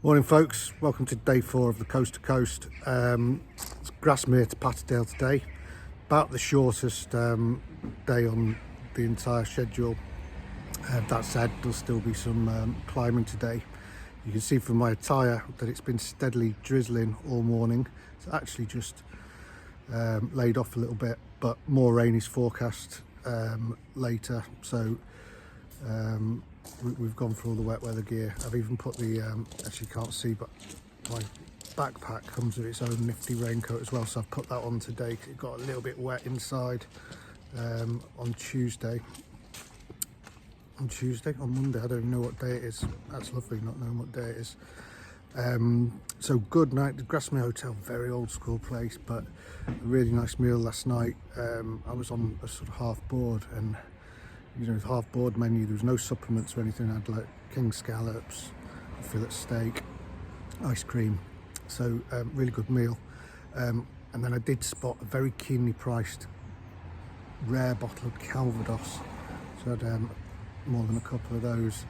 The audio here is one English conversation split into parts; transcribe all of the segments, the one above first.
Morning folks, welcome to day 4 of the coast to coast. It's Grasmere to Patterdale today, about the shortest day on the entire schedule. That said, there'll still be some climbing today. You can see from my attire that it's been steadily drizzling all morning. It's actually just laid off a little bit, but more rain is forecast later, so we've gone for all the wet weather gear. I've even put the, actually you can't see, but my backpack comes with its own nifty raincoat as well, so I've put that on today. It got a little bit wet inside on Monday, I don't even know what day it is. That's lovely not knowing what day it is. So good night, the Grasmere Hotel, very old school place, but a really nice meal last night. I was on a sort of half board, and you know, the half board menu, there was no supplements or anything. I had like king scallops, fillet steak, ice cream, so really good meal. And then I did spot a very keenly priced rare bottle of Calvados, so I had more than a couple of those,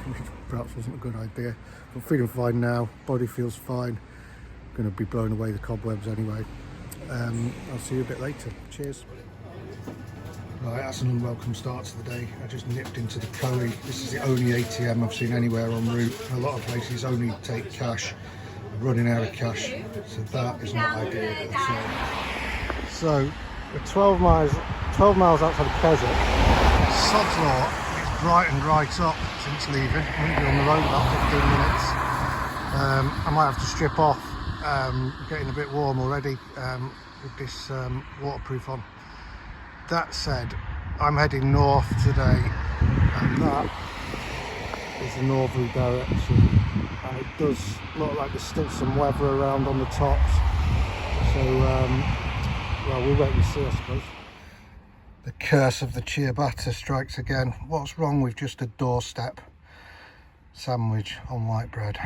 which perhaps wasn't a good idea, but feeling fine now, body feels fine, going to be blowing away the cobwebs anyway. I'll see you a bit later, cheers. Right, that's an unwelcome start to the day. I just nipped into the Coley. This is the only ATM I've seen anywhere en route. A lot of places only take cash. I'm running out of cash, so that is not ideal at all. So we're 12 miles outside of Keswick. Sod's law, it's brightened right up since leaving. I'm going to be on the road about 15 minutes. I might have to strip off. Getting a bit warm already with this waterproof on. That said, I'm heading north today, and that is the northerly direction, and it does look like there's still some weather around on the tops, so well, we'll wait and see, I suppose. The curse of the ciabatta strikes again. What's wrong with just a doorstep sandwich on white bread?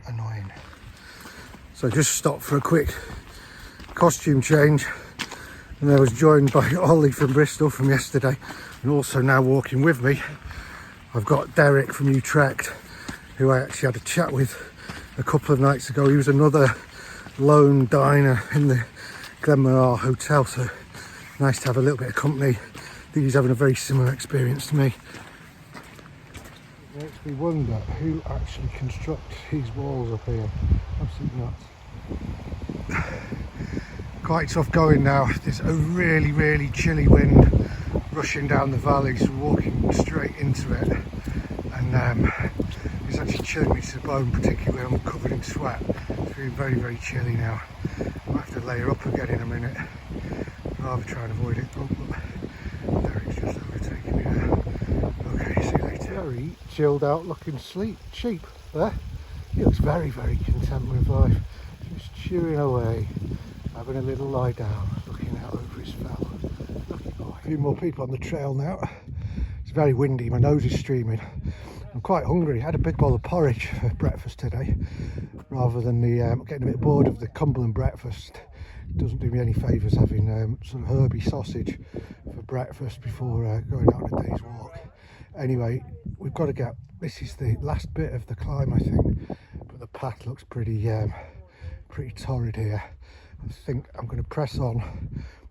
Annoying. So just stopped for a quick costume change, and I was joined by Ollie from Bristol from yesterday, and also now walking with me I've got Derek from Utrecht, who I actually had a chat with a couple of nights ago. He was another lone diner in the Grasmere Hotel, so nice to have a little bit of company. I think he's having a very similar experience to me. It makes me wonder who actually constructs these walls up here. Absolutely nuts. Quite tough going now. There's a really chilly wind rushing down the valley, so walking straight into it, and it's actually chilling me to the bone, particularly when I'm covered in sweat. It's feeling very chilly now. I'll have to layer up again in a minute. I'd rather try and avoid it. Oh, Derek's just overtaking me now. Okay, see you later. Very chilled out looking sheep there. He looks very content with life, just chewing away, having a little lie down, looking out over his fell. Lucky boy. A few more people on the trail now. It's very windy, my nose is streaming. I'm quite hungry. I had a big bowl of porridge for breakfast today, rather than the getting a bit bored of the Cumberland breakfast. It doesn't do me any favours having some herby sausage for breakfast before going out on a day's walk. Anyway, we've got to get, this is the last bit of the climb I think, but the path looks pretty torrid here. I think I'm going to press on,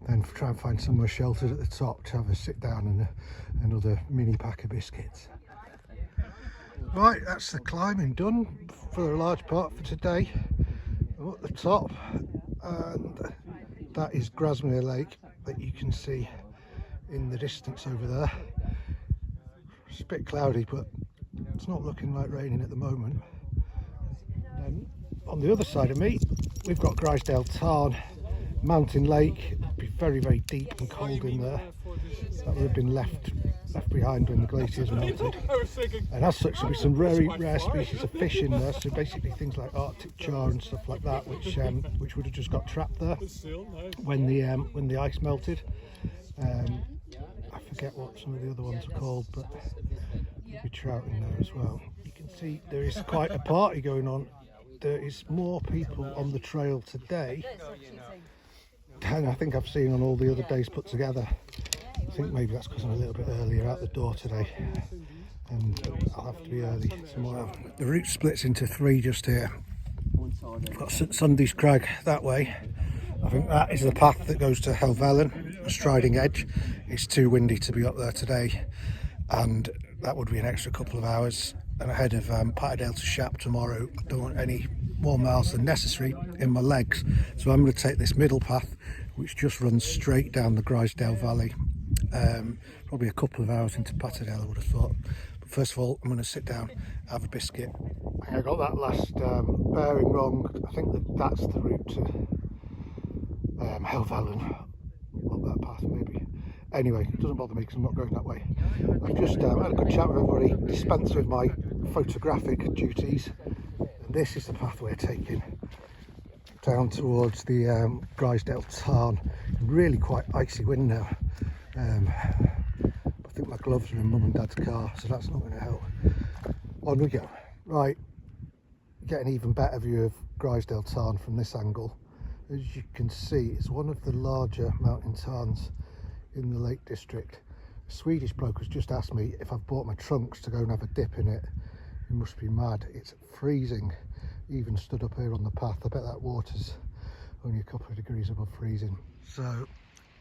then try and find somewhere sheltered at the top to have a sit down and another mini pack of biscuits. Right, that's the climbing done for a large part for today. I'm at the top, and that is Grasmere Lake that you can see in the distance over there. It's a bit cloudy, but it's not looking like raining at the moment. And on the other side of me, we've got Grasmere Tarn, Mountain Lake. It'd be very deep and cold in there. That would have been left behind when the glaciers melted. And as such, there'll be some very rare species of fish in there. So basically things like Arctic char and stuff like that, which would have just got trapped there when the ice melted. I forget what some of the other ones are called, but there'll be trout in there as well. You can see there is quite a party going on. There is more people on the trail today than I think I've seen on all the other days put together. I think maybe that's because I'm a little bit earlier out the door today, and I'll have to be early tomorrow. The route splits into 3 just here. We've got St Sunday's Crag that way. I think that is the path that goes to Helvellyn, a Striding Edge. It's too windy to be up there today, and that would be an extra couple of hours. And ahead of Patterdale to Shap tomorrow, I don't want any more miles than necessary in my legs, so I'm going to take this middle path which just runs straight down the Grasmere Valley. Probably a couple of hours into Patterdale, I would have thought. But first of all, I'm going to sit down, have a biscuit. I got that last bearing wrong. I think that's the route to Helvellyn, up that path maybe. Anyway, it doesn't bother me because I'm not going that way. I've just had a good chat with everybody, dispensed with my photographic duties, and this is the path we're taking down towards the Grasmere Tarn. Really quite icy wind now. I think my gloves are in Mum and Dad's car, so that's not going to help. On we go. Right, get an even better view of Grasmere Tarn from this angle. As you can see, it's one of the larger mountain tarns in the Lake District. A Swedish bloke has just asked me if I've bought my trunks to go and have a dip in it. He must be mad. It's freezing, even stood up here on the path. I bet that water's only a couple of degrees above freezing. So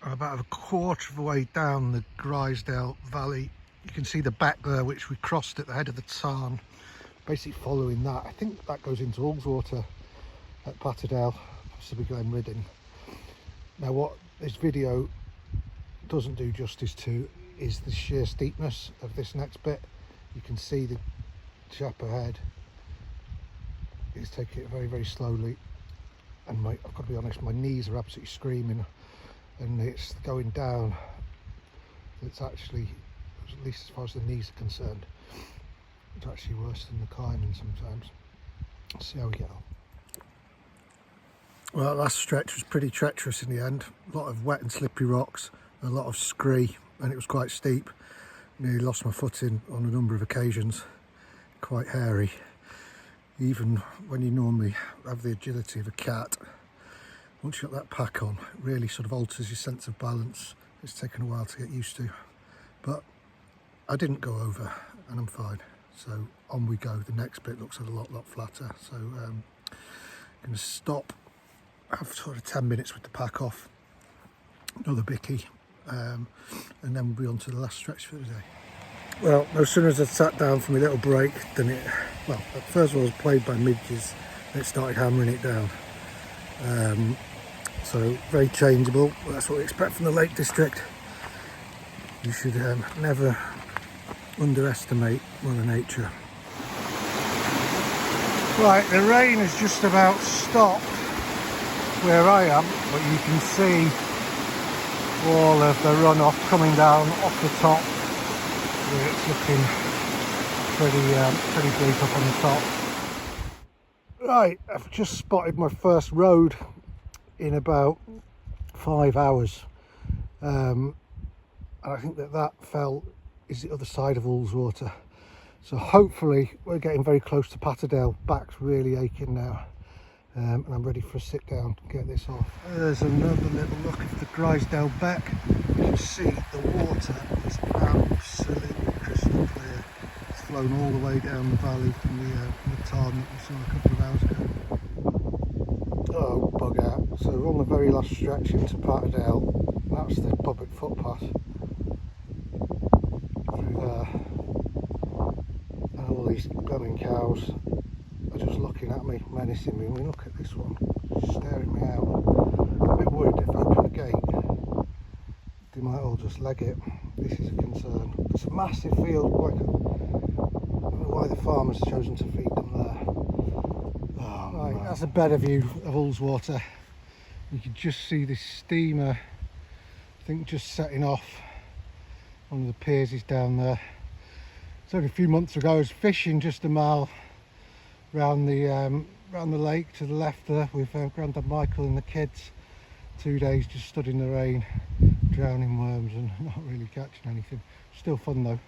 I'm about a quarter of the way down the Grasmere Valley. You can see the beck there which we crossed at the head of the tarn. Basically following that, I think that goes into Ullswater at Patterdale, possibly Glenriddin. Now what this video doesn't do justice to is the sheer steepness of this next bit. You can see the chap ahead is taking it very, very slowly, and I've got to be honest, my knees are absolutely screaming, and it's going down. It's actually, at least as far as the knees are concerned, it's actually worse than the climbing sometimes. Let's see how we get on. Well, that last stretch was pretty treacherous in the end. A lot of wet and slippery rocks, a lot of scree, and it was quite steep. Nearly lost my footing on a number of occasions. Quite hairy. Even when you normally have the agility of a cat, once you've got that pack on, it really sort of alters your sense of balance. It's taken a while to get used to, but I didn't go over and I'm fine. So on we go. The next bit looks a lot flatter. So I'm going to stop, have sort of 10 minutes with the pack off, another bicky, and then we'll be on to the last stretch for the day. Well, no sooner as I sat down for my little break than at first of all, it was played by midges and it started hammering it down. So very changeable. That's what we expect from the Lake District. You should never underestimate Mother Nature. Right, the rain has just about stopped where I am, but you can see all of the runoff coming down off the top. It's looking pretty bleak up on the top. Right, I've just spotted my first road in about 5 hours. And I think that fell is the other side of Ullswater. So hopefully we're getting very close to Patterdale. Back's really aching now. And I'm ready for a sit down to get this off. There's another little look at the Grasmere beck. You can see the water is absolutely crystal clear. It's flown all the way down the valley from the tarn that we saw a couple of hours ago. Oh, bugger. So we're on the very last stretch into Patterdale. That's the public footpath through there. And all these blooming cows are just looking at me, menacing me. I mean, look at this one, just staring me out. I'm a bit worried if I open the gate, they might all just leg it. This is a concern. It's a massive field. I don't know why the farmer's chosen to feed them there. Oh, right, man. That's a better view of Ullswater. You can just see this steamer, I think just setting off. One of the piers is down there. It's only a few months ago I was fishing just a mile round the lake to the left there with Grandad Michael and the kids. 2 days just stood in the rain, drowning worms and not really catching anything. Still fun though.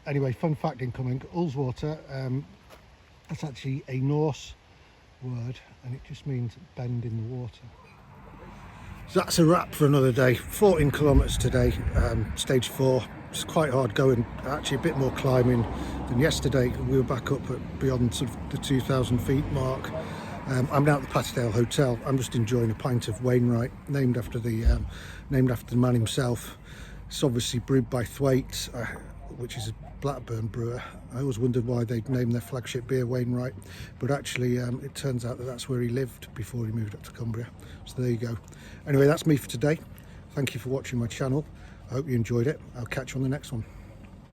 Anyway, fun fact incoming. Ullswater, that's actually a Norse word and it just means bend in the water. So that's a wrap for another day. 14 kilometres today, stage 4. it's quite hard going, actually a bit more climbing than yesterday. We were back up at beyond sort of the 2,000 feet mark. I'm now at the Patterdale Hotel. I'm just enjoying a pint of Wainwright, named after the man himself. It's obviously brewed by Thwaite, which is a Blackburn brewer. I always wondered why they'd named their flagship beer Wainwright, but actually it turns out that that's where he lived before he moved up to Cumbria. So there you go. Anyway, that's me for today. Thank you for watching my channel. I hope you enjoyed it. I'll catch you on the next one.